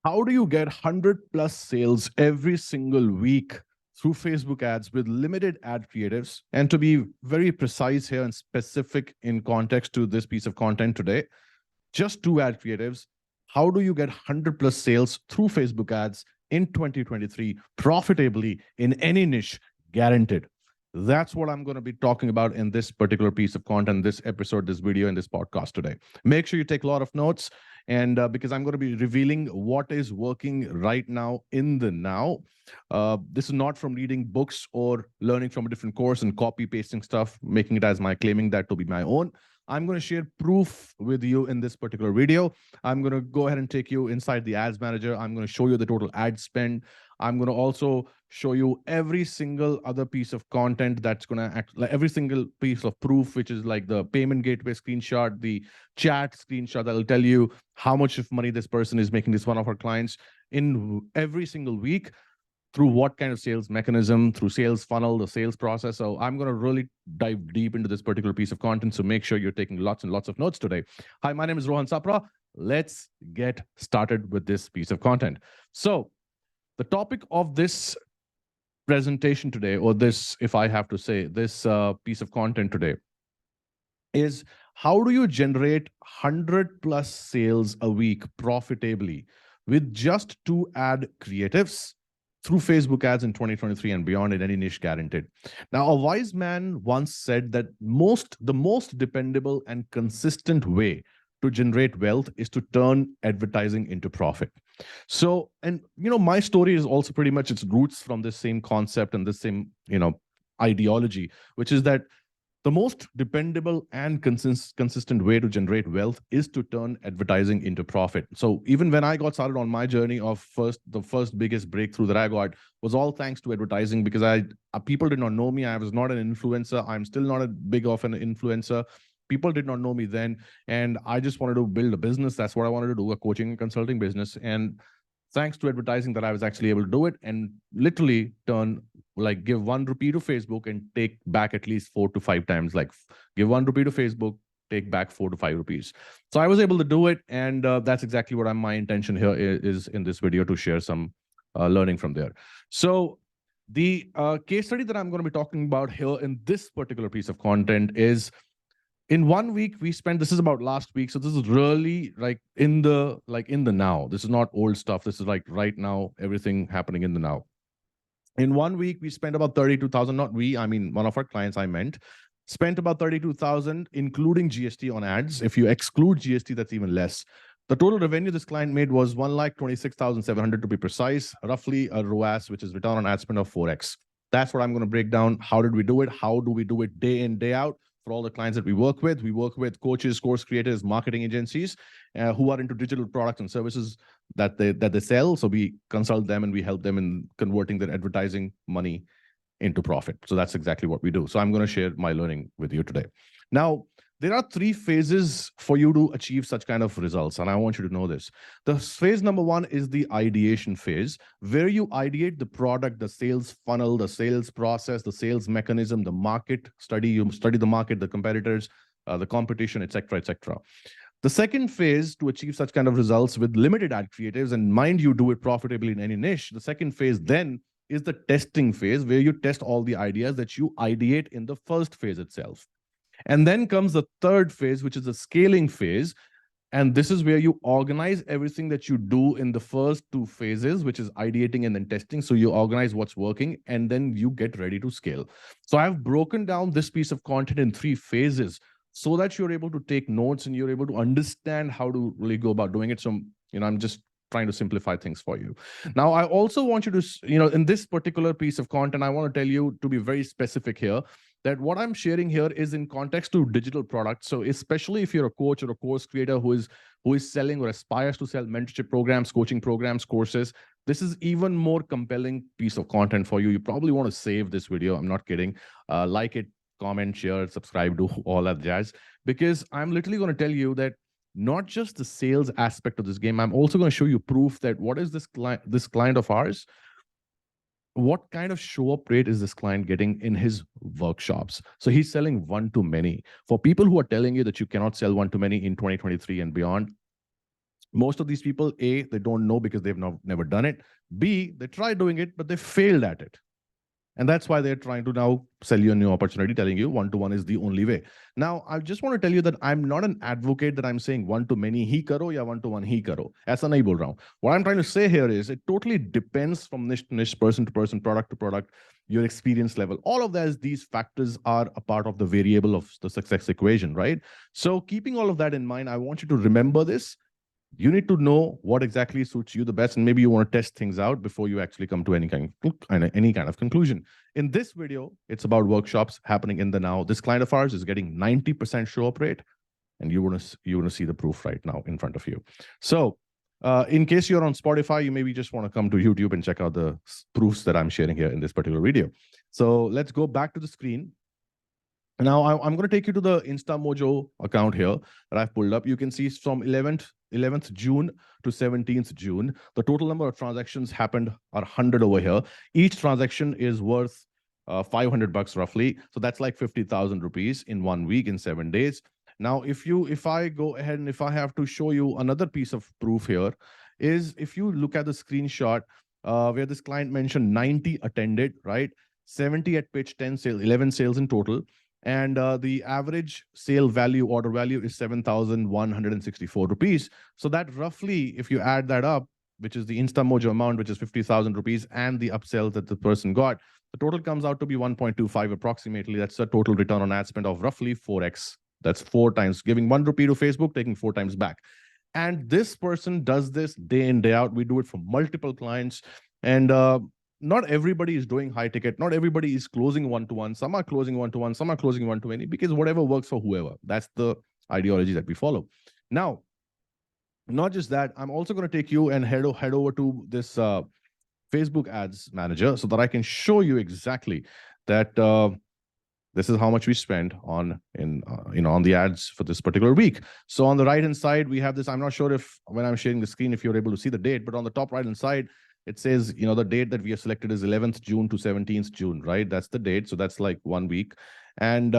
How do you get 100 plus sales every single week through Facebook ads with limited ad creatives? And to be very precise here and specific in context to this piece of content today, just two ad creatives. How do you get 100 plus sales through Facebook ads in 2023 profitably in any niche? Guaranteed. That's what I'm going to be talking about in this particular piece of content, this episode, this video, and this podcast today. Make sure you take a lot of notes, and because I'm going to be revealing what is working right now in the now. This is not from reading books or learning from a different course and copy pasting stuff, making it as my claiming that to be my own. I'm going to share proof with you in this particular video. I'm going to go ahead and take you inside the ads manager. I'm going to show you the total ad spend. I'm going to also show you every single other piece of content that's going to act like every single piece of proof, which is like the payment gateway screenshot, the chat screenshot that will tell you how much of money this person is making, this one of our clients, in every single week, through what kind of sales mechanism, through sales funnel, the sales process. So I'm going to really dive deep into this particular piece of content. So make sure you're taking lots and lots of notes today. Hi, my name is Rohan Sapra. Let's get started with this piece of content. So the topic of this presentation today, or this, if I have to say, this piece of content today, is how do you generate 100 plus sales a week profitably with just two ad creatives through Facebook ads in 2023 and beyond in any niche, guaranteed. Now, a wise man once said that the most dependable and consistent way to generate wealth is to turn advertising into profit. So, and my story is also pretty much its roots from this same concept and this same, ideology, which is that the most dependable and consistent way to generate wealth is to turn advertising into profit. So even when I got started on my journey of the first biggest breakthrough that I got was all thanks to advertising, because people did not know me. I was not an influencer. I'm still not a big of an influencer. People did not know me then. And I just wanted to build a business. That's what I wanted to do, a coaching and consulting business. And thanks to advertising that I was actually able to do it and literally give 1 rupee to Facebook and take back at least 4 to 5 times, like give 1 rupee to Facebook, take back 4 to 5 rupees. So I was able to do it. And that's exactly what my intention here is in this video, to share some learning from there. So the case study that I'm going to be talking about here in this particular piece of content is, in 1 week, we spent, this is about last week. So this is really in the now. This is not old stuff. This is like right now, everything happening in the now. In 1 week, we spent about 32,000, not we, I mean, one of our clients spent about 32,000, including GST on ads. If you exclude GST, that's even less. The total revenue this client made was 1,26,700 to be precise, roughly a ROAS, which is return on ad spend of 4x. That's what I'm going to break down. How did we do it? How do we do it day in, day out? For all the clients that we work with coaches, course creators, marketing agencies who are into digital products and services that they sell. So we consult them and we help them in converting their advertising money into profit. So that's exactly what we do. So I'm going to share my learning with you today. Now, there are 3 phases for you to achieve such kind of results, and I want you to know this. The phase number 1 is the ideation phase, where you ideate the product, the sales funnel, the sales process, the sales mechanism, the market study. You study the market, the competitors, the competition, etc., etc. The second phase to achieve such kind of results with limited ad creatives, and mind you, do it profitably in any niche. The second phase then is the testing phase, where you test all the ideas that you ideate in the first phase itself. And then comes the third phase, which is the scaling phase. And this is where you organize everything that you do in the first 2 phases, which is ideating and then testing. So you organize what's working and then you get ready to scale. So I've broken down this piece of content in 3 phases so that you're able to take notes and you're able to understand how to really go about doing it. So, I'm just trying to simplify things for you. Now, I also want you to, in this particular piece of content, I want to tell you to be very specific here, that what I'm sharing here is in context to digital products. So especially if you're a coach or a course creator who is selling or aspires to sell mentorship programs, coaching programs, courses, this is even more compelling piece of content for you. You probably want to save this video. I'm not kidding. Like it, comment, share, subscribe, do all that jazz, because I'm literally going to tell you that not just the sales aspect of this game, I'm also going to show you proof that what is this client of ours, what kind of show up rate is this client getting in his workshops? So he's selling one to many. For people who are telling you that you cannot sell one to many in 2023 and beyond, Most of these people, A, they don't know because they've never done it. B, they tried doing it, but they failed at it. And that's why they're trying to now sell you a new opportunity, telling you one-to-one is the only way. Now, I just want to tell you that I'm not an advocate that I'm saying one-to-many hi karo ya one-to-one hi karo. Aisa nahi bol raha hu. What I'm trying to say here is it totally depends from niche to niche, person to person, product to product, your experience level. All of that, these factors are a part of the variable of the success equation, right? So keeping all of that in mind, I want you to remember this. You need to know what exactly suits you the best, and maybe you want to test things out before you actually come to any kind of conclusion. In this video, it's about workshops happening in the now. This client of ours is getting 90% show up rate, and you want to see the proof right now in front of you. So in case you're on Spotify, you maybe just want to come to YouTube and check out the proofs that I'm sharing here in this particular video. So let's go back to the screen. Now I'm going to take you to the InstaMojo account here that I've pulled up. You can see from 11th June to 17th June, the total number of transactions happened are 100 over here. Each transaction is worth $500 roughly. So that's like 50,000 rupees in 1 week, in 7 days. Now, if I go ahead and if I have to show you another piece of proof here, is if you look at the screenshot where this client mentioned 90 attended, right? 70 at pitch, 10 sales, 11 sales in total. And the average sale value, order value is 7,164 rupees. So that roughly, if you add that up, which is the InstaMojo amount, which is 50,000 rupees, and the upsell that the person got, the total comes out to be 1.25 approximately. That's a total return on ad spend of roughly 4x. That's 4 times, giving 1 rupee to Facebook, taking 4 times back. And this person does this day in, day out. We do it for multiple clients. And not everybody is doing high ticket. Not everybody is closing one-to-one. Some are closing one-to-one. Some are closing one-to-many, because whatever works for whoever. That's the ideology that we follow. Now, not just that, I'm also going to take you and head over to this Facebook ads manager so that I can show you exactly that this is how much we spend on on the ads for this particular week. So on the right hand side, we have this. I'm not sure if when I'm sharing the screen, if you're able to see the date, but on the top right hand side, it says, the date that we have selected is 11th June to 17th June, right? That's the date. So that's like 1 week. And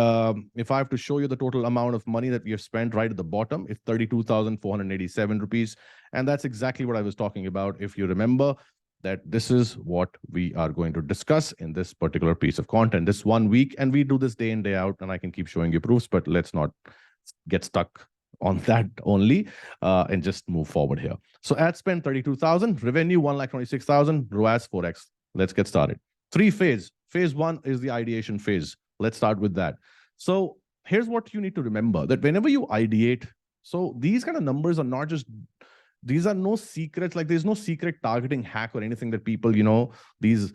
if I have to show you the total amount of money that we have spent right at the bottom, it's 32,487 rupees. And that's exactly what I was talking about. If you remember that this is what we are going to discuss in this particular piece of content, this 1 week. And we do this day in, day out, and I can keep showing you proofs, but let's not get stuck on that only and just move forward here. So ad spend 32,000, revenue 1,26,000, ROAS 4x. Let's get started. 3 phase. Phase 1 is the ideation phase. Let's start with that. So here's what you need to remember, that whenever you ideate, so these kind of numbers are not just, these are no secrets, like there's no secret targeting hack or anything that people, these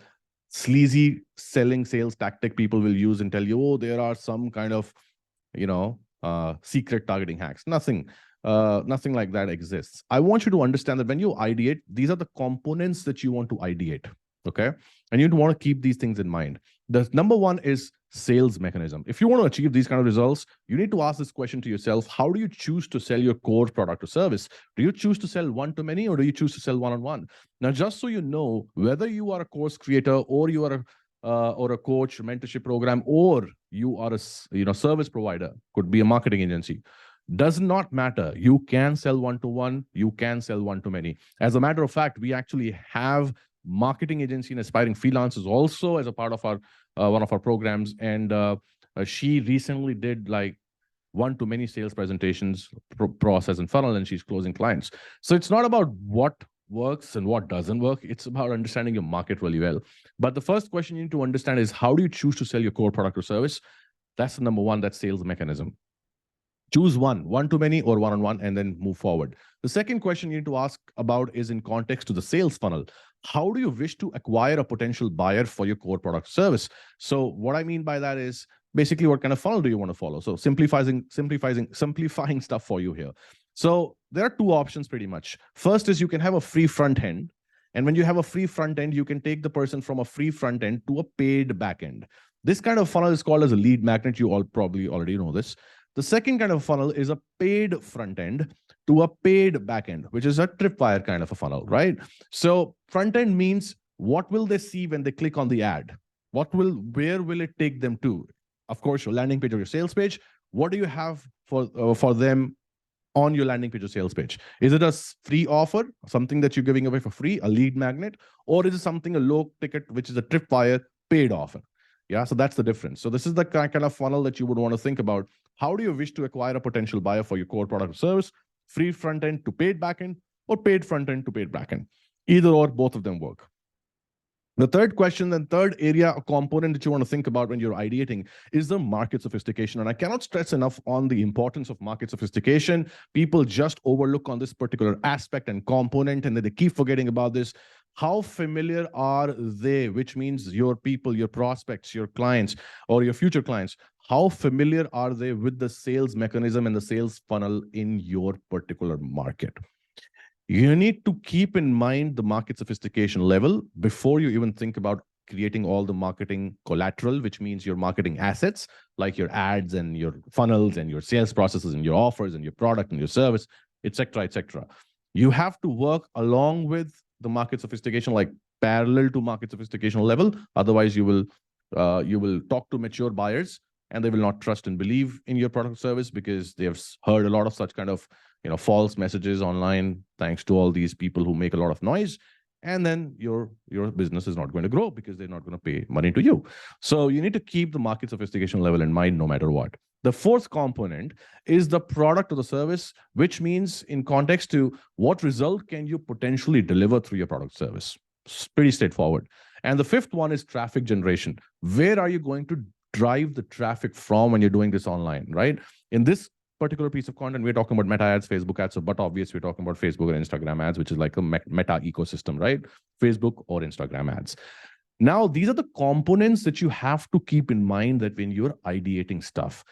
sleazy selling sales tactic people will use and tell you, oh, there are some kind of, secret targeting hacks. Nothing like that exists. I want you to understand that when you ideate, these are the components that you want to ideate. Okay. And you want to keep these things in mind. The number one is sales mechanism. If you want to achieve these kind of results, you need to ask this question to yourself. How do you choose to sell your core product or service? Do you choose to sell one-to-many, or do you choose to sell one-on-one? Now, just so you know, whether you are a course creator or you are or a coach, mentorship program, or you are a service provider, could be a marketing agency, does not matter. You can sell one-to-one, you can sell one-to-many. As a matter of fact, we actually have marketing agency and aspiring freelancers also as a part of our one of our programs, and she recently did like one-to-many sales presentations, process and funnel, and she's closing clients. So it's not about what works and what doesn't work. It's about understanding your market really well. But the first question you need to understand is, how do you choose to sell your core product or service? That's the number one, that sales mechanism. Choose one-to-many or one-on-one, and then move forward. The second question you need to ask about is in context to the sales funnel. How do you wish to acquire a potential buyer for your core product service? So what I mean by that is basically, what kind of funnel do you want to follow? So simplifying stuff for you here. So there are 2 options pretty much. First is you can have a free front end. And when you have a free front end, you can take the person from a free front end to a paid back end. This kind of funnel is called as a lead magnet. You all probably already know this. The second kind of funnel is a paid front end to a paid back end, which is a tripwire kind of a funnel, right? So front end means, what will they see when they click on the ad? Where will it take them to? Of course, your landing page or your sales page. What do you have for them on your landing page or sales page? Is it a free offer, something that you're giving away for free, a lead magnet, or is it something a low ticket, which is a tripwire paid offer? Yeah, so that's the difference. So this is the kind of funnel that you would want to think about. How do you wish to acquire a potential buyer for your core product or service? Free front end to paid back end, or paid front end to paid back end? Either or, both of them work. The third question and third area, a component that you want to think about when you're ideating is the market sophistication. And I cannot stress enough on the importance of market sophistication. People just overlook on this particular aspect and component, and then they keep forgetting about this. How familiar are they, which means your people, your prospects, your clients, or your future clients, how familiar are they with the sales mechanism and the sales funnel in your particular market? You need to keep in mind the market sophistication level before you even think about creating all the marketing collateral, which means your marketing assets, like your ads and your funnels and your sales processes and your offers and your product and your service, etc., etc. You have to work along with the market sophistication, like parallel to market sophistication level. Otherwise, you will talk to mature buyers and they will not trust and believe in your product or service because they have heard a lot of such kind of false messages online, thanks to all these people who make a lot of noise. And then your business is not going to grow because they're not going to pay money to you. So you need to keep the market sophistication level in mind no matter what. The fourth component is the product or the service, which means in context to what result can you potentially deliver through your product service. It's pretty straightforward. And the fifth one is traffic generation. Where are you going to drive the traffic from when you're doing this online, right? In this particular piece of content, we're talking about meta ads, Facebook ads. So, but obviously, we're talking about Facebook and Instagram ads, which is like a meta ecosystem, right? Facebook or Instagram ads. Now, these are the components that you have to keep in mind that when you're ideating stuff.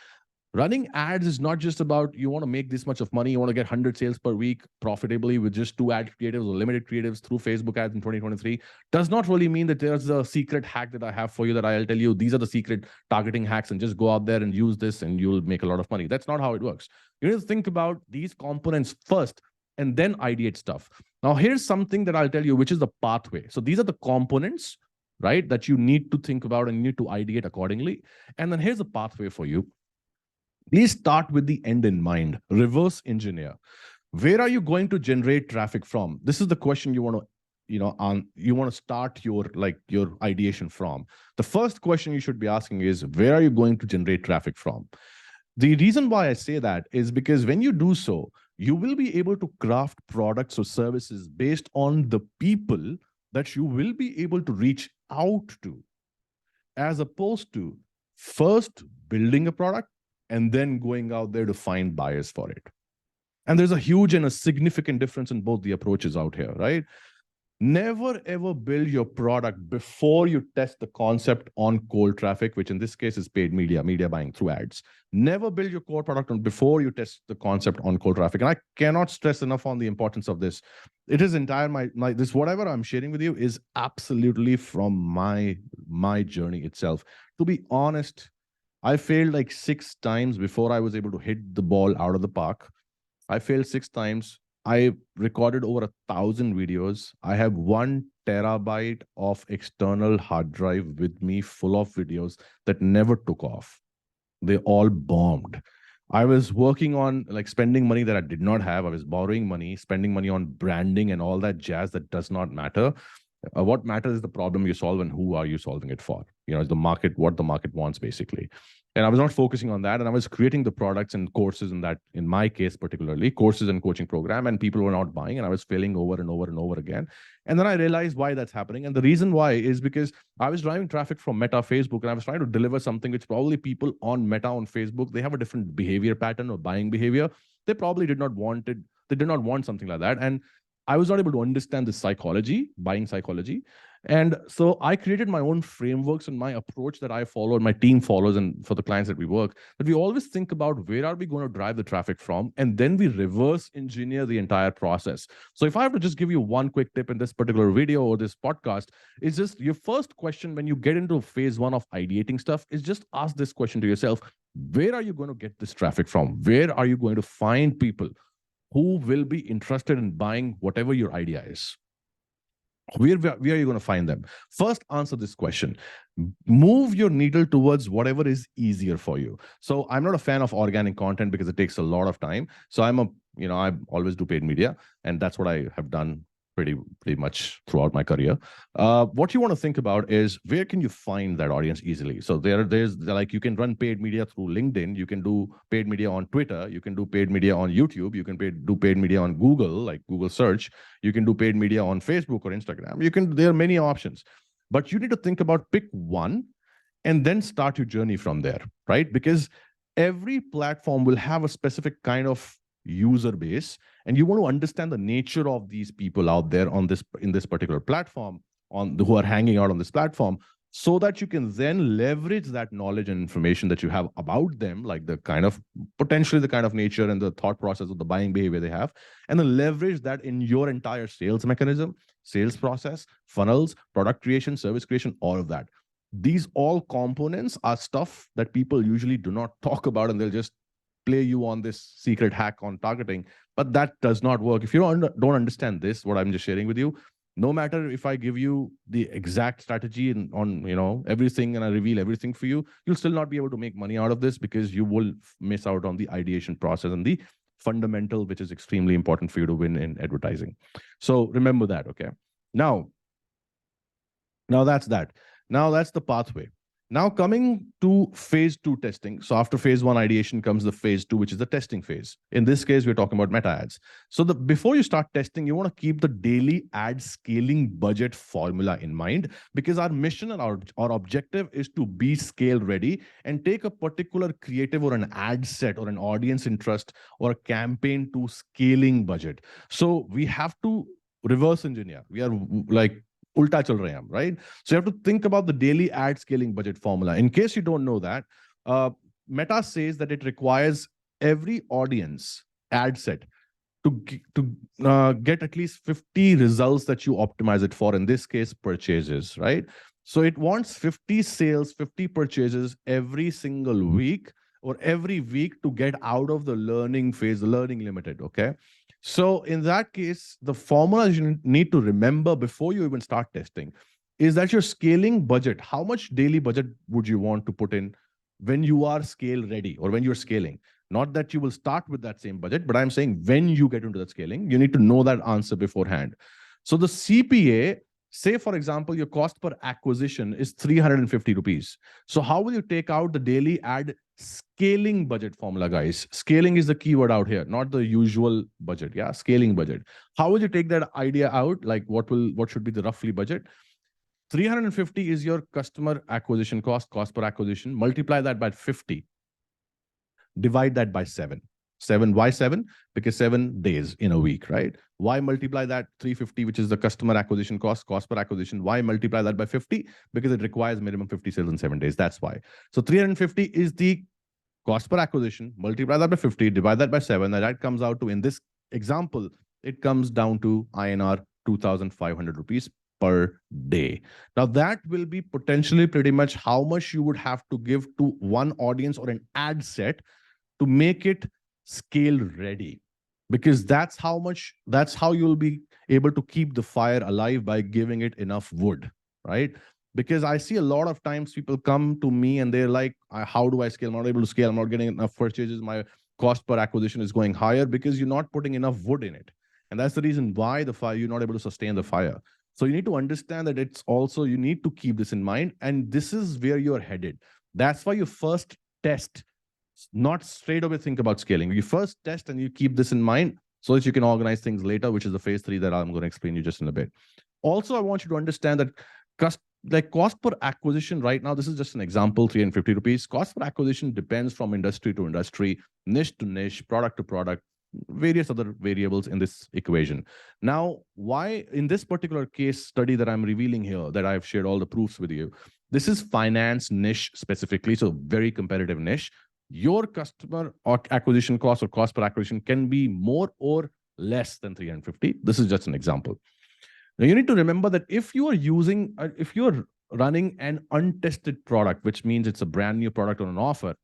Running ads is not just about you want to make this much of money, you want to get 100 sales per week profitably with just 2 ad creatives or limited creatives through Facebook ads in 2023. Does not really mean that there's a secret hack that I have for you that I'll tell you these are the secret targeting hacks and just go out there and use this and you'll make a lot of money. That's not how it works. You need to think about these components first and then ideate stuff. Now, here's something that I'll tell you, which is the pathway. So these are the components, right, that you need to think about and you need to ideate accordingly. And then here's a pathway for you. Please start with the end in mind. Reverse engineer. Where are you going to generate traffic from? This is the question you want to, you want to start your ideation from. The first question you should be asking is, where are you going to generate traffic from? The reason why I say that is because when you do so, you will be able to craft products or services based on the people that you will be able to reach out to, as opposed to first building a product and then going out there to find buyers for it. And there's a huge and a significant difference in both the approaches out here, right? Never ever build your product before you test the concept on cold traffic, which in this case is paid media buying through ads. Never build your core product before you test the concept on cold traffic. And I cannot stress enough on the importance of this. It is entire this whatever I'm sharing with you is absolutely from my journey itself. To be honest, I failed like 6 times before I was able to hit the ball out of the park. I failed 6 times. I recorded over 1,000 videos. I have 1 terabyte of external hard drive with me full of videos that never took off. They all bombed. I was working on spending money that I did not have. I was borrowing money, spending money on branding and all that jazz that does not matter. What matters is the problem you solve and who are you solving it for. It's the market, what the market wants basically. And I was not focusing on that. And I was creating the products and courses in that, in my case, particularly courses and coaching program, and people were not buying and I was failing over and over and over again. And then I realized why that's happening. And the reason why is because I was driving traffic from Meta Facebook and I was trying to deliver something which probably people on Meta on Facebook, they have a different behavior pattern or buying behavior. They probably did not want it. They did not want something like that. And I was not able to understand the psychology, buying psychology. And so I created my own frameworks and my approach that I follow and my team follows, and for the clients that we work, that we always think about where are we going to drive the traffic from, and then we reverse engineer the entire process. So if I have to just give you one quick tip in this particular video or this podcast, it's just your first question when you get into phase 1 of ideating stuff is just ask this question to yourself: where are you going to get this traffic from? Where are you going to find people who will be interested in buying whatever your idea is? Where are you going to find them? First, answer this question. Move your needle towards whatever is easier for you. So I'm not a fan of organic content because it takes a lot of time. So I always do paid media, and that's what I have done pretty much throughout my career. What you want to think about is where can you find that audience easily? So there's like you can run paid media through LinkedIn, you can do paid media on Twitter, you can do paid media on YouTube, you can do paid media on Google, like Google search, you can do paid media on Facebook or Instagram. There are many options, but you need to think about pick one and then start your journey from there, right? Because every platform will have a specific kind of user base, and you want to understand the nature of these people out there in this particular platform, who are hanging out on this platform, so that you can then leverage that knowledge and information that you have about them, like potentially the kind of nature and the thought process of the buying behavior they have, and then leverage that in your entire sales mechanism, sales process, funnels, product creation, service creation, all of that. These all components are stuff that people usually do not talk about, and they'll just play you on this secret hack on targeting, but that does not work. If you don't understand this, what I'm just sharing with you, no matter if I give you the exact strategy on everything and I reveal everything for you, you'll still not be able to make money out of this, because you will miss out on the ideation process and the fundamental, which is extremely important for you to win in advertising. So remember that, okay? Now that's that. Now that's the pathway. Now coming to phase 2 testing. So after phase 1 ideation comes the phase 2, which is the testing phase. In this case, we're talking about meta ads. So before you start testing, you want to keep the daily ad scaling budget formula in mind, because our mission and our objective is to be scale ready and take a particular creative or an ad set or an audience interest or a campaign to scaling budget. So we have to reverse engineer. We are like ulta chal rahe hain, right? So you have to think about the daily ad scaling budget formula. In case you don't know that, Meta says that it requires every audience ad set to get at least 50 results that you optimize it for. In this case, purchases, right? So it wants 50 sales, 50 purchases every single week or every week to get out of the learning phase, the learning limited, okay? So in that case, the formula you need to remember before you even start testing is that your scaling budget, how much daily budget would you want to put in when you are scale ready or when you're scaling? Not that you will start with that same budget, but I'm saying when you get into that scaling, you need to know that answer beforehand. So the CPA, say for example, your cost per acquisition is 350 rupees. So how will you take out the daily ad scaling budget formula, guys? Scaling is the keyword out here, not the usual budget. Yeah, scaling budget. How will you take that idea out? Like what should be the roughly budget? 350 is your customer acquisition cost per acquisition. Multiply that by 50. Divide that by 7. Why 7? Because 7 days in a week, right? Why multiply that 350, which is the customer acquisition cost per acquisition? Why multiply that by 50? Because it requires minimum 50 sales in 7 days. That's why. So 350 is the cost per acquisition. Multiply that by 50, divide that by 7. And that comes out to, in this example, it comes down to INR 2,500 rupees per day. Now that will be potentially pretty much how much you would have to give to one audience or an ad set to make it scale ready, because that's how you'll be able to keep the fire alive, by giving it enough wood, right? Because I see a lot of times people come to me and they're like, how do I scale? I'm not able to scale. I'm not getting enough purchases. My cost per acquisition is going higher, because you're not putting enough wood in it. And that's the reason why you're not able to sustain the fire. So you need to understand that you need to keep this in mind. And this is where you're headed. That's why you first test, not straight away think about scaling. You first test and you keep this in mind so that you can organize things later, which is the phase 3 that I'm going to explain you just in a bit. Also, I want you to understand that cost per acquisition right now, this is just an example, 350 rupees. Cost per acquisition depends from industry to industry, niche to niche, product to product, various other variables in this equation. Now, why in this particular case study that I'm revealing here, that I've shared all the proofs with you, this is finance niche specifically, so very competitive niche. Your customer acquisition cost or cost per acquisition can be more or less than 350. This is just an example. Now you need to remember that if you are running an untested product, which means it's a brand new product on an offer,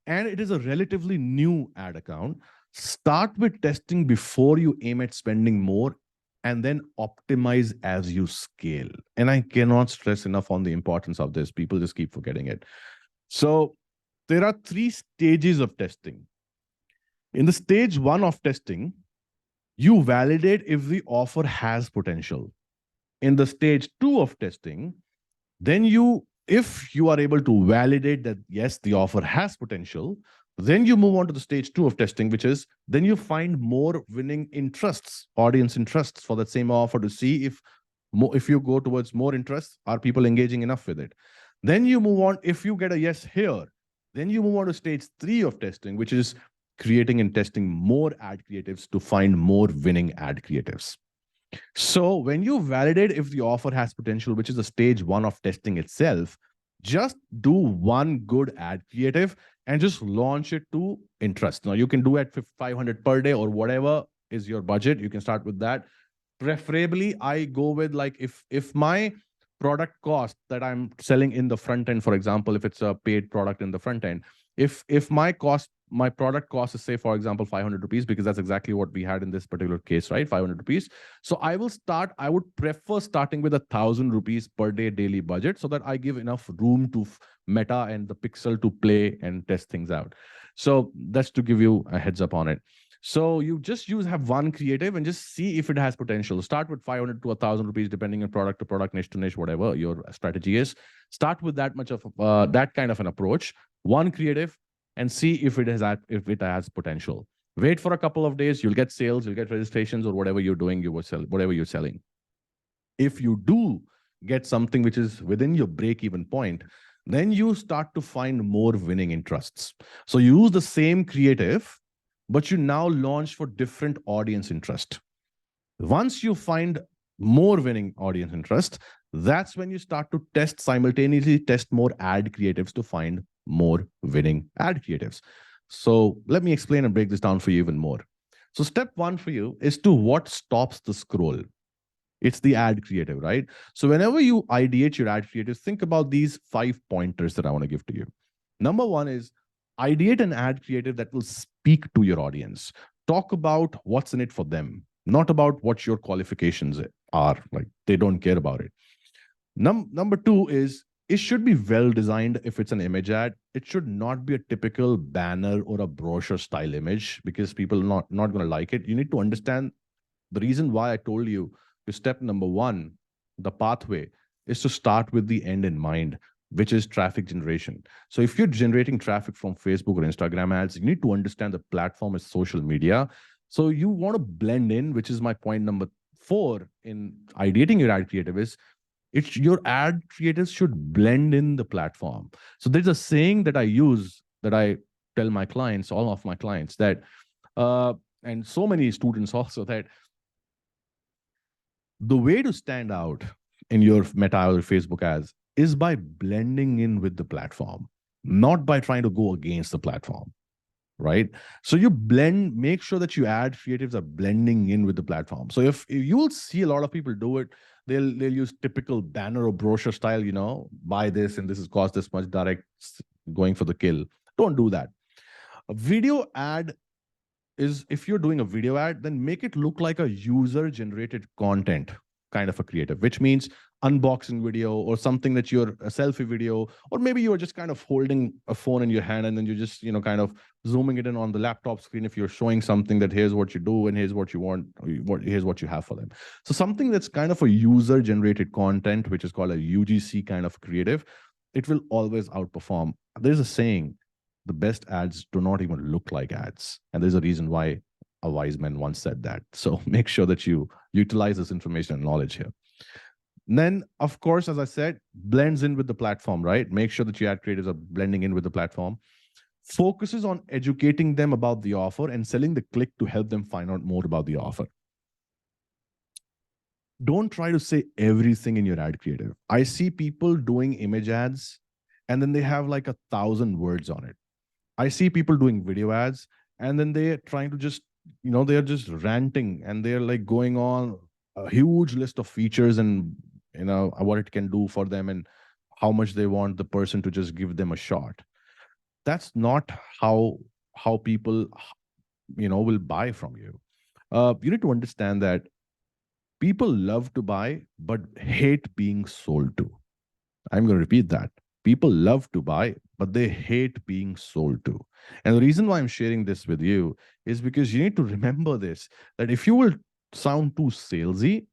and it is a relatively new ad account, start with testing before you aim at spending more and then optimize as you scale. And I cannot stress enough on the importance of this. People just keep forgetting it. So there are 3 stages of testing. In the stage 1 of testing, you validate if the offer has potential. In the stage 2 of testing, then if you are able to validate that yes, the offer has potential, then you move on to the stage 2 of testing, which is then you find more winning interests, audience interests for that same offer, to see if you go towards more interests, are people engaging enough with it? Then you move on. If you get a yes here, then you move on to stage 3 of testing, which is creating and testing more ad creatives to find more winning ad creatives. So when you validate if the offer has potential, which is the stage 1 of testing itself, just do one good ad creative and just launch it to interest. Now you can do at 500 per day or whatever is your budget. You can start with that. Preferably, I go with, like, if my product cost that I'm selling in the front end, for example, if it's a paid product in the front end, if my product cost is, say, for example, 500 rupees, because that's exactly what we had in this particular case, right? 500 rupees. So I would prefer starting with 1,000 rupees per day daily budget, so that I give enough room to Meta and the Pixel to play and test things out. So that's to give you a heads up on it. So you just have one creative and just see if it has potential. Start with 500 to 1,000 rupees, depending on product to product, niche to niche, whatever your strategy is. Start with that much of that kind of an approach, one creative, and see if it has potential. Wait for a couple of days, you'll get sales, you'll get registrations, or whatever you're doing, whatever you're selling. If you do get something which is within your break-even point, then you start to find more winning interests. So you use the same creative, but you now launch for different audience interest. Once you find more winning audience interest, that's when you start to simultaneously test more ad creatives to find more winning ad creatives. So let me explain and break this down for you even more. So step 1 for you is to what stops the scroll. It's the ad creative, right? So whenever you ideate your ad creative, think about these 5 pointers that I want to give to you. Number 1 is ideate an ad creative that will speak to your audience. Talk about what's in it for them, not about what your qualifications are. Like, they don't care about it. Number 2 is it should be well designed. If it's an image ad, it should not be a typical banner or a brochure style image, because people are not going to like it. You need to understand the reason why I told you to step number 1, the pathway, is to start with the end in mind, which is traffic generation. So if you're generating traffic from Facebook or Instagram ads, you need to understand the platform is social media. So you want to blend in, which is my point number 4 in ideating your ad creative, is your ad creatives should blend in the platform. So there's a saying that I use, that I tell my clients, all of my clients, that and so many students also, that the way to stand out in your Meta or Facebook ads is by blending in with the platform, not by trying to go against the platform, right? So you make sure that your ad creatives are blending in with the platform. So if you will see a lot of people do it, they'll use typical banner or brochure style, buy this and this is cost this much, direct, going for the kill. Don't do that. A video ad is, if you're doing a video ad, then make it look like a user generated content kind of a creative, which means unboxing video or something that you're a selfie video, or maybe you're just kind of holding a phone in your hand and then you're just, kind of zooming it in on the laptop screen. If you're showing something that here's what you do and here's what you want, here's what you have for them. So something that's kind of a user generated content, which is called a UGC kind of creative, it will always outperform. There's a saying, the best ads do not even look like ads. And there's a reason why a wise man once said that. So make sure that you utilize this information and knowledge here. And then, of course, as I said, blends in with the platform, right? Make sure that your ad creatives are blending in with the platform. Focuses on educating them about the offer and selling the click to help them find out more about the offer. Don't try to say everything in your ad creative. I see people doing image ads and then they have like 1,000 words on it. I see people doing video ads and then they're trying to just, they're just ranting and they're like going on a huge list of features and, what it can do for them and how much they want the person to just give them a shot. That's not how people, will buy from you. You need to understand that People love to buy, but hate being sold to. I'm going to repeat that. People love to buy, but they hate being sold to. And the reason why I'm sharing this with you is because you need to remember this, that if you will sound too salesy,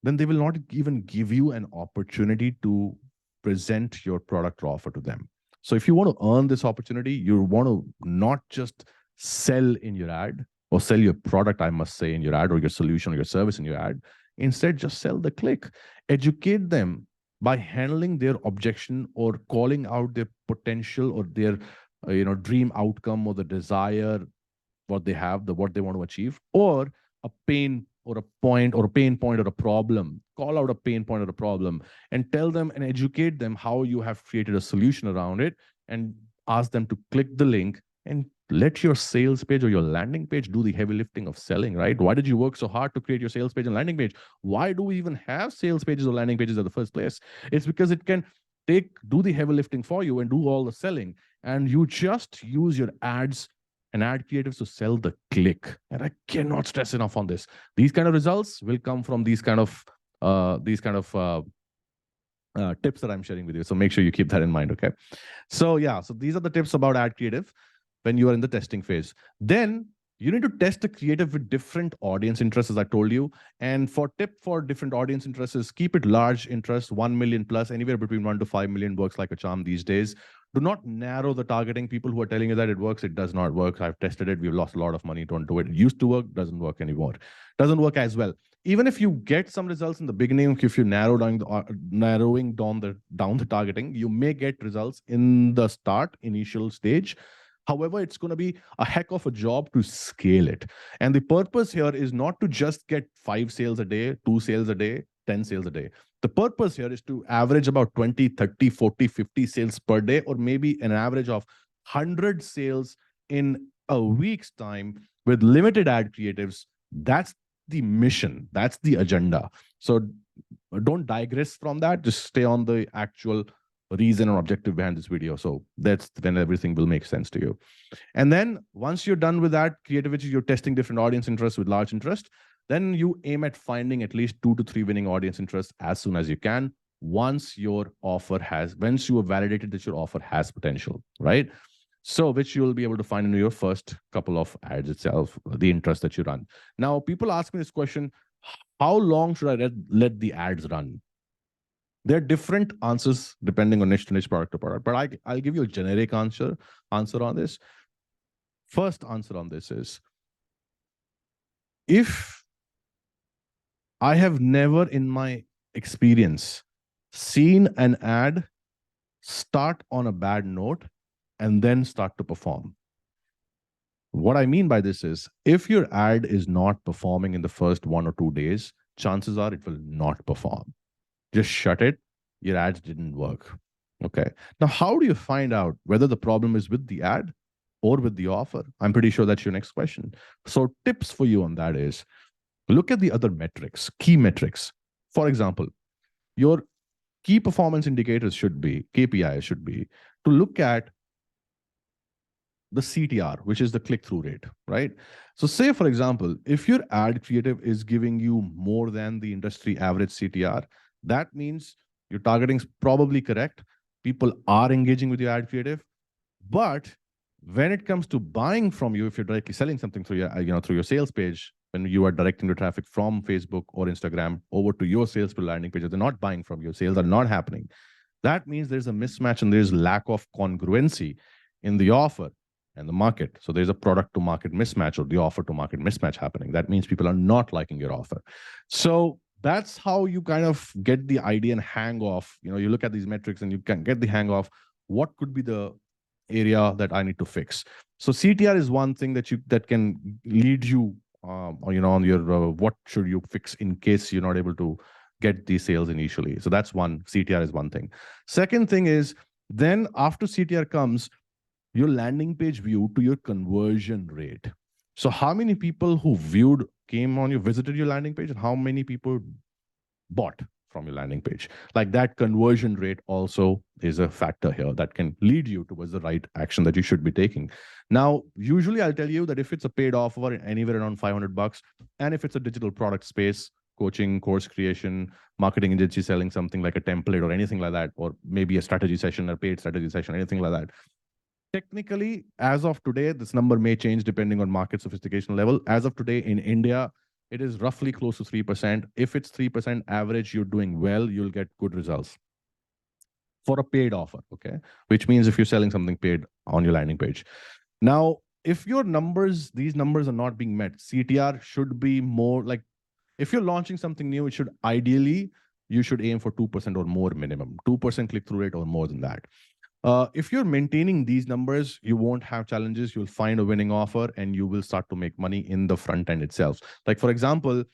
then they will not even give you an opportunity to present your product or offer to them. So if you want to earn this opportunity, you want to not just sell in your ad or sell your product, I must say, in your ad, or your solution or your service in your ad. Instead, just sell the click. Educate them by handling their objection or calling out their potential or their dream outcome or the desire, what they have, what they want to achieve, or a pain or a point or a pain point or a problem. Call out a pain point or a problem and tell them and educate them how you have created a solution around it, and ask them to click the link and let your sales page or your landing page do the heavy lifting of selling, right? Why did you work so hard to create your sales page and landing page? Why do we even have sales pages or landing pages in the first place? It's because it can do the heavy lifting for you and do all the selling, and you just use your ads and ad creatives to sell the click. And I cannot stress enough on this. These kind of results will come from these kind of tips that I'm sharing with you. So make sure you keep that in mind. Okay. So yeah, so these are the tips about ad creative when you are in the testing phase. Then you need to test the creative with different audience interests, as I told you. And for different audience interests is keep it large interest, 1 million plus, anywhere between 1 to 5 million works like a charm these days. Do not narrow the targeting. People who are telling you that it works, it does not work. I've tested it. We've lost a lot of money. Don't do it. It used to work, doesn't work anymore. Doesn't work as well. Even if you get some results in the beginning, if you narrowing down the targeting, you may get results in the initial stage. However, it's going to be a heck of a job to scale it. And the purpose here is not to just get 5 sales a day, 2 sales a day, 10 sales a day. The purpose here is to average about 20, 30, 40, 50 sales per day, or maybe an average of 100 sales in a week's time with limited ad creatives. That's the mission. That's the agenda. So don't digress from that. Just stay on the actual reason or objective behind this video. So that's when everything will make sense to you. And then once you're done with that creativity, you're testing different audience interests with large interest, then you aim at finding at least 2 to 3 winning audience interests as soon as you can, once you have validated that your offer has potential, right? So which you'll be able to find in your first couple of ads itself, the interest that you run. Now, people ask me this question, how long should I let the ads run? There are different answers depending on niche to niche, product to product, but I'll give you a generic answer on this. First answer on this is, if I have never in my experience seen an ad start on a bad note and then start to perform. What I mean by this is, if your ad is not performing in the first 1 or 2 days, chances are it will not perform. Just shut it. Your ads didn't work. Okay. Now, how do you find out whether the problem is with the ad or with the offer? I'm pretty sure that's your next question. So tips for you on that is, look at the other metrics, key metrics. For example, your key performance indicators should be, KPIs should be, to look at the CTR, which is the click-through rate, right? So say, for example, if your ad creative is giving you more than the industry average CTR, that means your targeting is probably correct. People are engaging with your ad creative. But when it comes to buying from you, if you're directly selling something through your sales page, when you are directing the traffic from Facebook or Instagram over to your sales per landing page, they're not buying from you. Sales are not happening. That means there's a mismatch and there's lack of congruency in the offer and the market. So there's a product to market mismatch or the offer to market mismatch happening. That means people are not liking your offer. So that's how you kind of get the idea and hang off. You look at these metrics and you can get the hang of what could be the area that I need to fix. So CTR is one thing that can lead you, on your what should you fix in case you're not able to get these sales initially. So that's one. CTR is one thing. Second thing is, then after CTR comes your landing page view to your conversion rate. So how many people who visited your landing page, and how many people bought from your landing page? Like that conversion rate also is a factor here that can lead you towards the right action that you should be taking. Now, usually I'll tell you that if it's a paid offer anywhere around $500, and if it's a digital product space, coaching, course creation, marketing agency selling something like a template or anything like that, or maybe a strategy session, a paid strategy session, anything like that. Technically, as of today, this number may change depending on market sophistication level. As of today in India, it is roughly close to 3%. If it's 3% average, you're doing well, you'll get good results for a paid offer, okay? Which means if you're selling something paid on your landing page. Now, if your numbers, these numbers are not being met, CTR should be more like, if you're launching something new, it should ideally, you should aim for 2% or more minimum, 2% click-through rate or more than that. If you're maintaining these numbers, you won't have challenges. You'll find a winning offer and you will start to make money in the front end itself. Like, for example,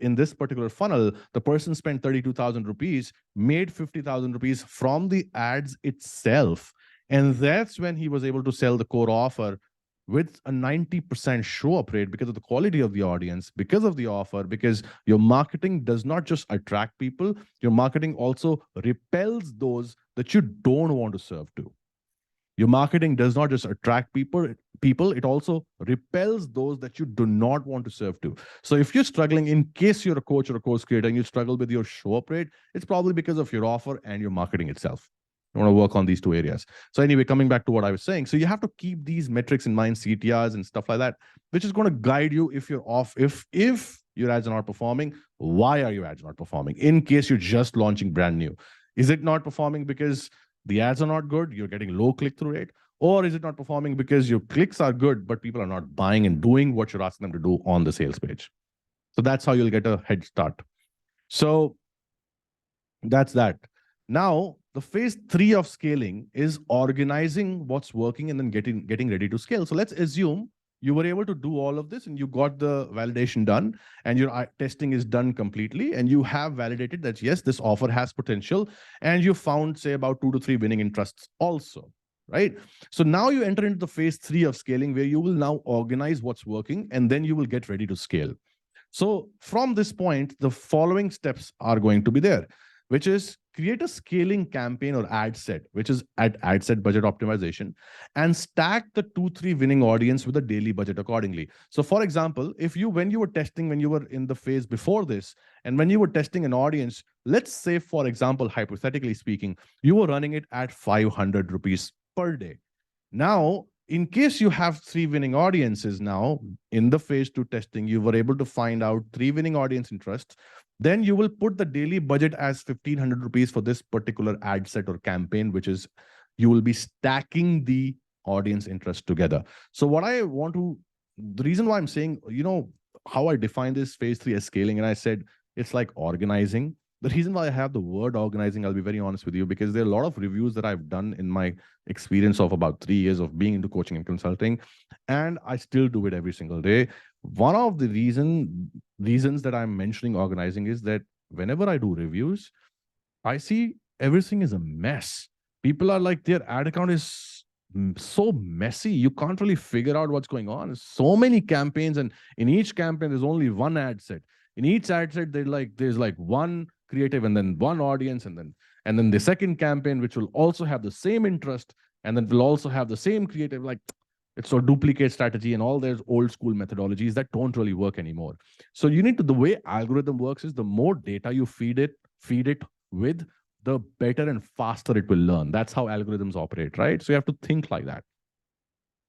in this particular funnel, the person spent 32,000 rupees, made 50,000 rupees from the ads itself. And that's when he was able to sell the core offer with a 90% show up rate because of the quality of the audience, because of the offer, because your marketing does not just attract people, your marketing also repels those that you don't want to serve to. Your marketing does not just attract people, it also repels those that you do not want to serve to. So if you're struggling, in case you're a coach or a course creator and you struggle with your show up rate, it's probably because of your offer and your marketing itself. You want to work on these two areas. So anyway, coming back to what I was saying, so you have to keep these metrics in mind, CTRs and stuff like that, which is going to guide you if you're off, if your ads are not performing, why are your ads not performing? In case you're just launching brand new, is it not performing because the ads are not good, you're getting low click-through rate, or is it not performing because your clicks are good, but people are not buying and doing what you're asking them to do on the sales page? So that's how you'll get a head start. So that's that. Now, the phase 3 of scaling is organizing what's working and then getting ready to scale. So let's assume you were able to do all of this and you got the validation done and your testing is done completely and you have validated that, yes, this offer has potential, and you found, say, about 2 to 3 winning interests also, right? So now you enter into the phase 3 of scaling, where you will now organize what's working and then you will get ready to scale. So from this point, the following steps are going to be there, which is create a scaling campaign or ad set, which is at ad set budget optimization, and stack the 2-3 winning audience with a daily budget accordingly. So for example, when you were in the phase before this, and when you were testing an audience, let's say, for example, hypothetically speaking, you were running it at 500 rupees per day. Now, in case you have 3 winning audiences now, in the phase 2 testing, you were able to find out 3 winning audience interests, then you will put the daily budget as 1,500 rupees for this particular ad set or campaign, which is, you will be stacking the audience interest together. So the reason why I'm saying, how I define this phase 3 as scaling, and I said, it's like organizing. The reason why I have the word organizing, I'll be very honest with you, because there are a lot of reviews that I've done in my experience of about 3 years of being into coaching and consulting, and I still do it every single day. One of the reasons that I'm mentioning organizing is that whenever I do reviews, I see everything is a mess. People are like, their ad account is so messy. You can't really figure out what's going on. There's so many campaigns, and in each campaign, there's only one ad set. In each ad set, there's like one creative and then one audience, and then the second campaign, which will also have the same interest, and then will also have the same creative. Like, it's a duplicate strategy, and all there's old school methodologies that don't really work anymore. So the way algorithm works is, the more data you feed it with, the better and faster it will learn. That's how algorithms operate, right? So you have to think like that.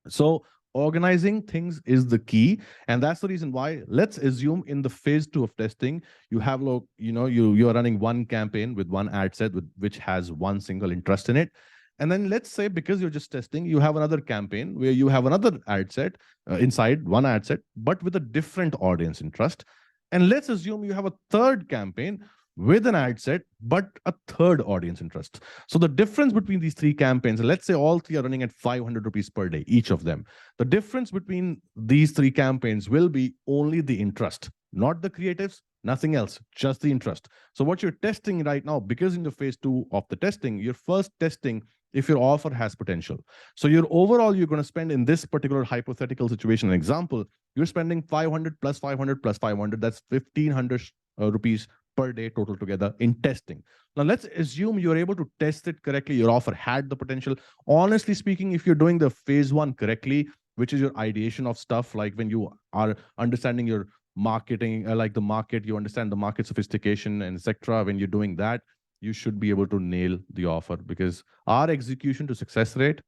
So organizing things is the key, and that's the reason why, let's assume in the phase 2 of testing, you have you're running one campaign with one ad set which has one single interest in it. And then let's say, because you're just testing, you have another campaign where you have another ad set inside one ad set, but with a different audience interest. And let's assume you have a third campaign with an ad set, but a third audience interest. So the difference between these 3 campaigns, and let's say all 3 are running at 500 rupees per day, each of them. The difference between these 3 campaigns will be only the interest, not the creatives, nothing else, just the interest. So what you're testing right now, because in the phase 2 of the testing, you're first testing if your offer has potential. So you're going to spend, in this particular hypothetical situation, an example, you're spending 500 plus 500 plus 500, that's 1,500 rupees per day total together in testing. Now, let's assume you're able to test it correctly. Your offer had the potential. Honestly speaking, if you're doing the phase 1 correctly, which is your ideation of stuff, like when you are understanding your marketing, like the market, you understand the market sophistication and etc. When you're doing that, you should be able to nail the offer, because our execution to success rate,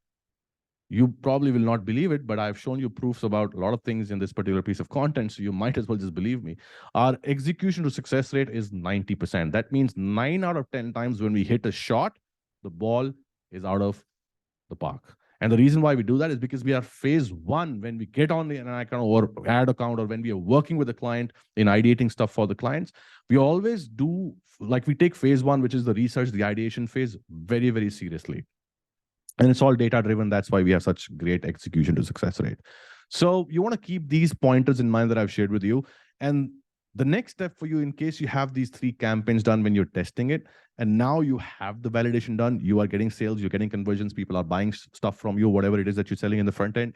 you probably will not believe it, but I've shown you proofs about a lot of things in this particular piece of content, so you might as well just believe me. Our execution to success rate is 90%. That means 9 out of 10 times when we hit a shot, the ball is out of the park. And the reason why we do that is because we are phase one. When we get on an account or ad account, or when we are working with the client in ideating stuff for the clients, we always do, like, we take phase one, which is the research, the ideation phase, very, very seriously. And it's all data driven. That's why we have such great execution to success rate. So you want to keep these pointers in mind that I've shared with you. And the next step for you, in case you have these 3 campaigns done when you're testing it, and now you have the validation done, you are getting sales, you're getting conversions, people are buying stuff from you, whatever it is that you're selling in the front end.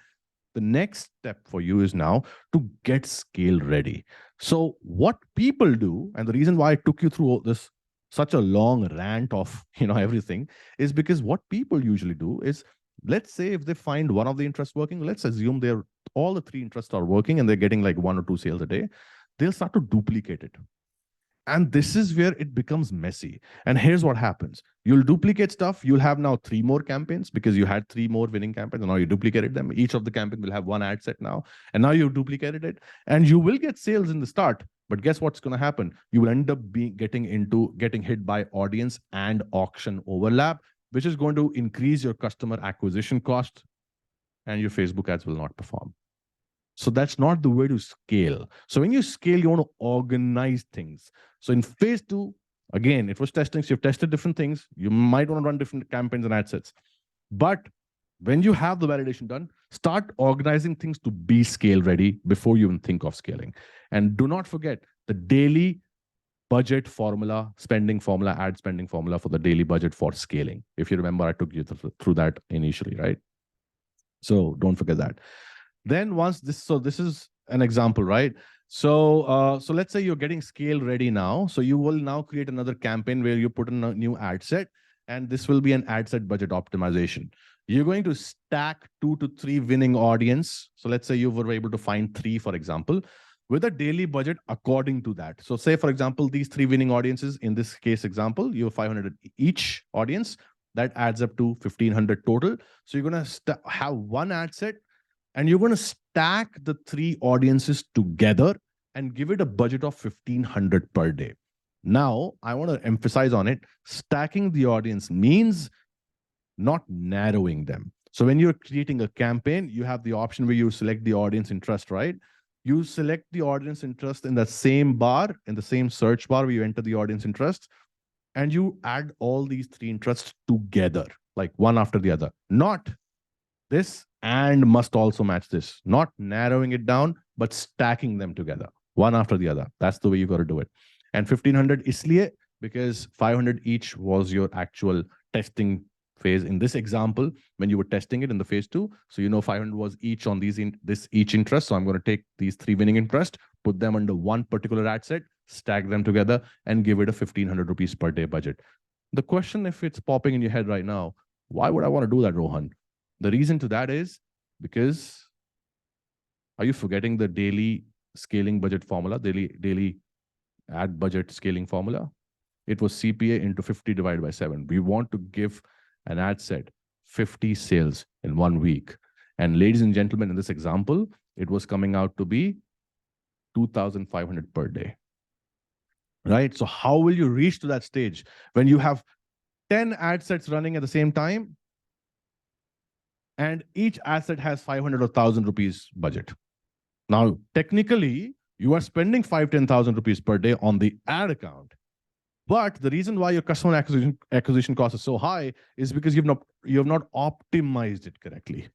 The next step for you is now to get scale ready. So what people do, and the reason why I took you through this such a long rant of everything, is because what people usually do is, let's say if they find one of the interests working, let's assume they're all the 3 interests are working and they're getting like 1 or 2 sales a day, they'll start to duplicate it. And this is where it becomes messy. And here's what happens. You'll duplicate stuff. You'll have now 3 more campaigns because you had 3 more winning campaigns, and now you duplicated them. Each of the campaign will have 1 ad set now. And now you've duplicated it. And you will get sales in the start. But guess what's going to happen? You will end up getting hit by audience and auction overlap, which is going to increase your customer acquisition cost, and your Facebook ads will not perform. So that's not the way to scale. So when you scale, you want to organize things. So in phase 2, again, it was testing. So you've tested different things. You might want to run different campaigns and ad sets. But when you have the validation done, start organizing things to be scale ready before you even think of scaling. And do not forget the daily budget formula, spending formula, ad spending formula for the daily budget for scaling. If you remember, I took you through that initially, right? So don't forget that. Then once this, so this is an example, right? So let's say you're getting scale ready now. So you will now create another campaign where you put in a new ad set, and this will be an ad set budget optimization. You're going to stack 2 to 3 winning audience. So let's say you were able to find 3, for example, with a daily budget according to that. So say, for example, these 3 winning audiences, in this case example, you have 500 each audience. That adds up to 1,500 total. So you're going to have 1 ad set, and you're going to stack the 3 audiences together and give it a budget of 1,500 per day. Now, I want to emphasize on it. Stacking the audience means not narrowing them. So when you're creating a campaign, you have the option where you select the audience interest, right? You select the audience interest in that same bar, in the same search bar where you enter the audience interest, and you add all these 3 interests together, like one after the other. Not this and must also match this. Not narrowing it down, but stacking them together, one after the other. That's the way you got to do it. And 1,500 isliye because 500 each was your actual testing phase in this example when you were testing it in the phase 2. So 500 was each on this each interest. So I'm going to take these 3 winning interest, put them under one particular ad set, stack them together, and give it a 1,500 rupees per day budget. The question, if it's popping in your head right now, why would I want to do that, Rohan? The reason to that is because, are you forgetting the daily scaling budget formula, daily ad budget scaling formula? It was CPA into 50 divided by 7. We want to give an ad set 50 sales in 1 week. And ladies and gentlemen, in this example, it was coming out to be 2,500 per day. Right? So how will you reach to that stage when you have 10 ad sets running at the same time, and each asset has 500 or 1,000 rupees budget? Now, technically, you are spending 5,000-10,000 rupees per day on the ad account. But the reason why your customer acquisition cost is so high is because you have not optimized it correctly.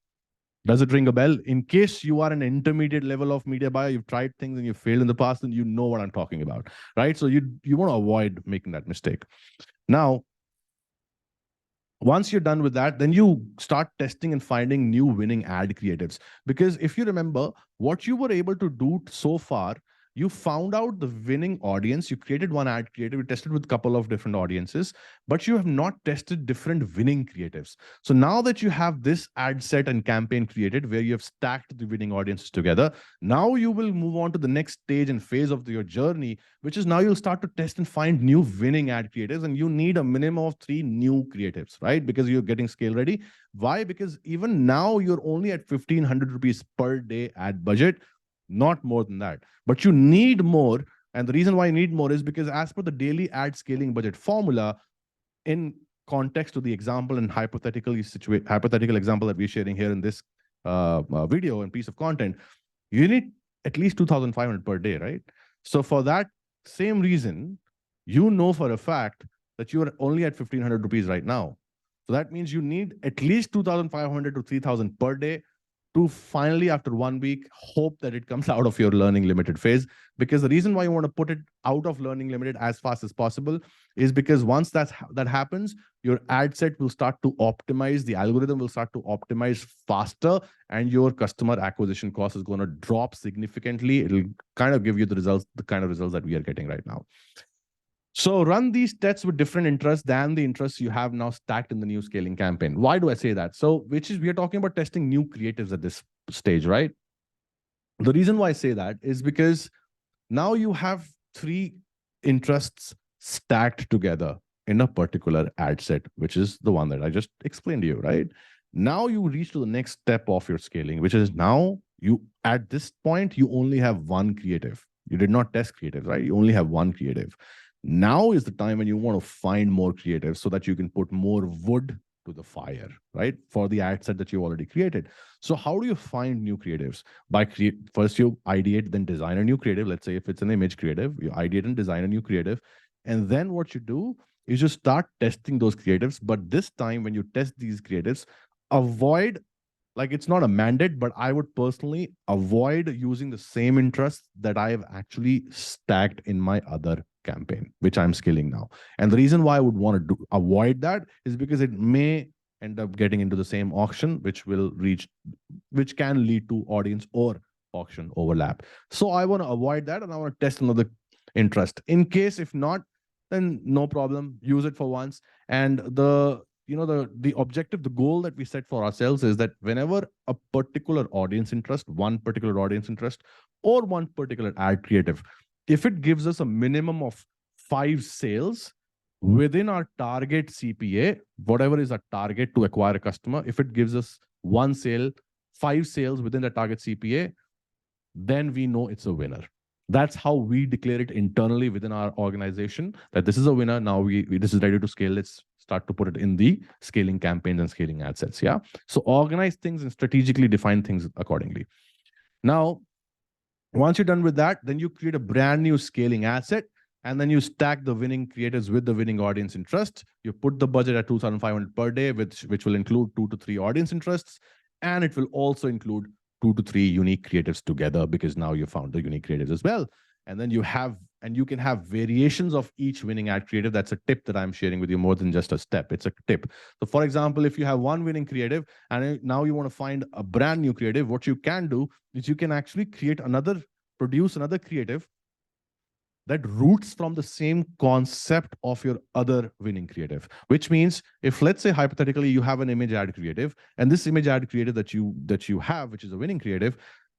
Does it ring a bell? In case you are an intermediate level of media buyer, you've tried things and you've failed in the past, and you know what I'm talking about, right? So you want to avoid making that mistake. Now, once you're done with that, then you start testing and finding new winning ad creatives. Because if you remember, what you were able to do so far You found out the winning audience. You created one ad creative. You tested with a couple of different audiences, but you have not tested different winning creatives. So now that you have this ad set and campaign created where you have stacked the winning audiences together, now you will move on to the next stage and phase of your journey, which is now you'll start to test and find new winning ad creatives. And you need a minimum of 3 new creatives, right? Because you're getting scale ready. Why? Because even now you're only at 1,500 rupees per day ad budget, not more than that. But you need more. And the reason why you need more is because as per the daily ad scaling budget formula, in context to the example and hypothetical example that we're sharing here in this video and piece of content, you need at least 2,500 per day, right? So for that same reason, you know for a fact that you are only at 1,500 rupees right now. So that means you need at least 2,500 to 3,000 per day to finally, after 1 week, hope that it comes out of your learning limited phase. Because the reason why you want to put it out of learning limited as fast as possible is because once that happens, your ad set will start to optimize, the algorithm will start to optimize faster, and your customer acquisition cost is going to drop significantly. It'll kind of give you the results, the kind of results that we are getting right now. So run these tests with different interests than the interests you have now stacked in the new scaling campaign. Why do I say that? So we are talking about testing new creatives at this stage, right? The reason why I say that is because now you have 3 interests stacked together in a particular ad set, which is the one that I just explained to you, right? Now you reach to the next step of your scaling, which is now at this point, you only have one creative. You did not test creatives, right? You only have one creative. Now is the time when you want to find more creatives so that you can put more wood to the fire, right? For the ad set that you already created. So how do you find new creatives? First you ideate, then design a new creative. Let's say if it's an image creative, you ideate and design a new creative. And then what you do is you start testing those creatives. But this time when you test these creatives, avoid, like it's not a mandate, but I would personally avoid using the same interests that I have actually stacked in my other campaign, which I'm scaling now. And the reason why I would want to avoid that is because it may end up getting into the same auction, which can lead to audience or auction overlap. So I want to avoid that, and I want to test another interest. In case if not, then no problem, use it for once. And the objective, the goal that we set for ourselves is that whenever a particular audience interest, one particular audience interest, or one particular ad creative, if it gives us a minimum of 5 sales within our target CPA, whatever is our target to acquire a customer, if it gives us 1 sale, 5 sales within the target CPA, then we know it's a winner. That's how we declare it internally within our organization, that this is a winner. Now this is ready to scale. Let's start to put it in the scaling campaigns and scaling ad sets. Yeah. So organize things and strategically define things accordingly. Now, once you're done with that, then you create a brand new scaling ad set, and then you stack the winning creators with the winning audience interest. You put the budget at 2,500 per day, which will include 2 to 3 audience interests, and it will also include 2 to 3 unique creatives together, because now you found the unique creatives as well. And then you can have variations of each winning ad creative. That's a tip that I'm sharing with you, more than just a step. It's a tip. So for example, if you have one winning creative and now you want to find a brand new creative, what you can do is you can actually produce another creative that roots from the same concept of your other winning creative. Which means, if let's say hypothetically you have an image ad creative, and this image ad creative that you have, which is a winning creative,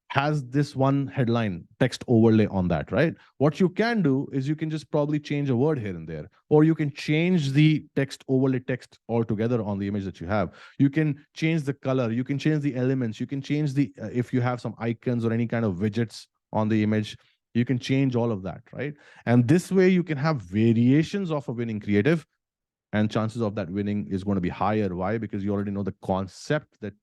has this one headline text overlay on that, right? What you can do is you can just probably change a word here and there, or you can change the text overlay text altogether on the image that you have. You can change the color, you can change the elements, you can change the if you have some icons or any kind of widgets on the image, you can change all of that, right? And this way you can have variations of a winning creative, and chances of that winning is going to be higher. Why? Because you already know the concept that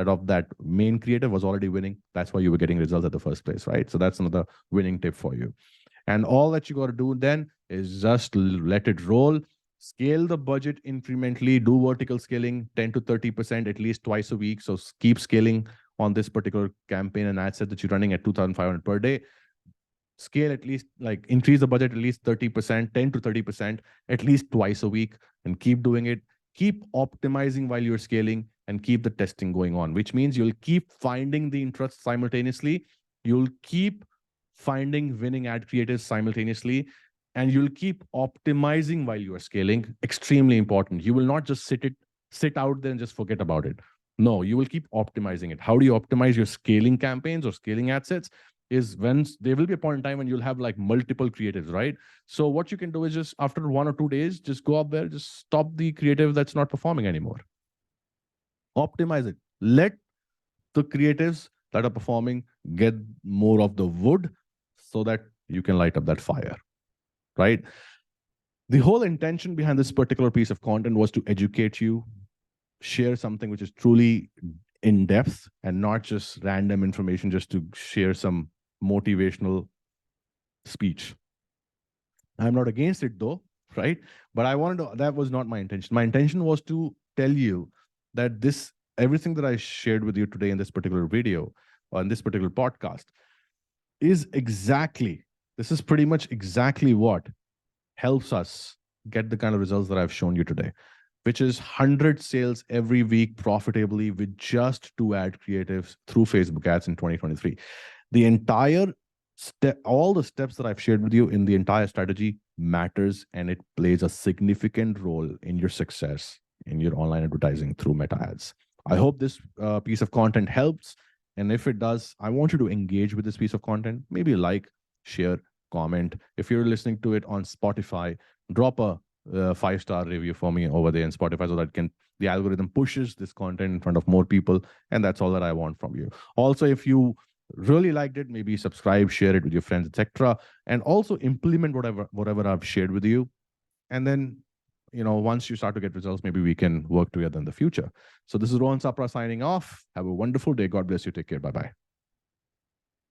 of that main creative was already winning. That's why you were getting results at the first place, right? So that's another winning tip for you. And all that you got to do then is just let it roll. Scale the budget incrementally. Do vertical scaling 10 to 30% at least twice a week. So keep scaling on this particular campaign and ad set that you're running at 2,500 per day. Scale at least, like increase the budget at least 30%, 10 to 30%, at least twice a week, and keep doing it. Keep optimizing while you're scaling, and keep the testing going on, which means you'll keep finding the interest simultaneously. You'll keep finding winning ad creatives simultaneously, and you'll keep optimizing while you are scaling. Extremely important. You will not just sit out there and just forget about it. No, you will keep optimizing it. How do you optimize your scaling campaigns or scaling ad sets? Is when there will be a point in time when you'll have like multiple creatives, right? So what you can do is just after 1 or 2 days, just go up there, just stop the creative that's not performing anymore. Optimize it. Let the creatives that are performing get more of the wood so that you can light up that fire, right? The whole intention behind this particular piece of content was to educate you, share something which is truly in depth and not just random information just to share some motivational speech. I'm not against it though, right? But that was not my intention. My intention was to tell you that everything that I shared with you today in this particular video or in this particular podcast is this is pretty much exactly what helps us get the kind of results that I've shown you today, which is 100 sales every week profitably with just 2 ad creatives through Facebook ads in 2023. The entire all the steps that I've shared with you in the entire strategy matters, and it plays a significant role in your success in your online advertising through Meta ads. I hope this piece of content helps. And if it does, I want you to engage with this piece of content. Maybe like, share, comment. If you're listening to it on Spotify, drop a 5-star review for me over there in Spotify so that the algorithm pushes this content in front of more people. And that's all that I want from you. Also, if you really liked it, maybe subscribe, share it with your friends, etc. And also implement whatever I've shared with you. And then, once you start to get results, maybe we can work together in the future. So this is Rohan Sapra signing off. Have a wonderful day. God bless you. Take care. Bye-bye.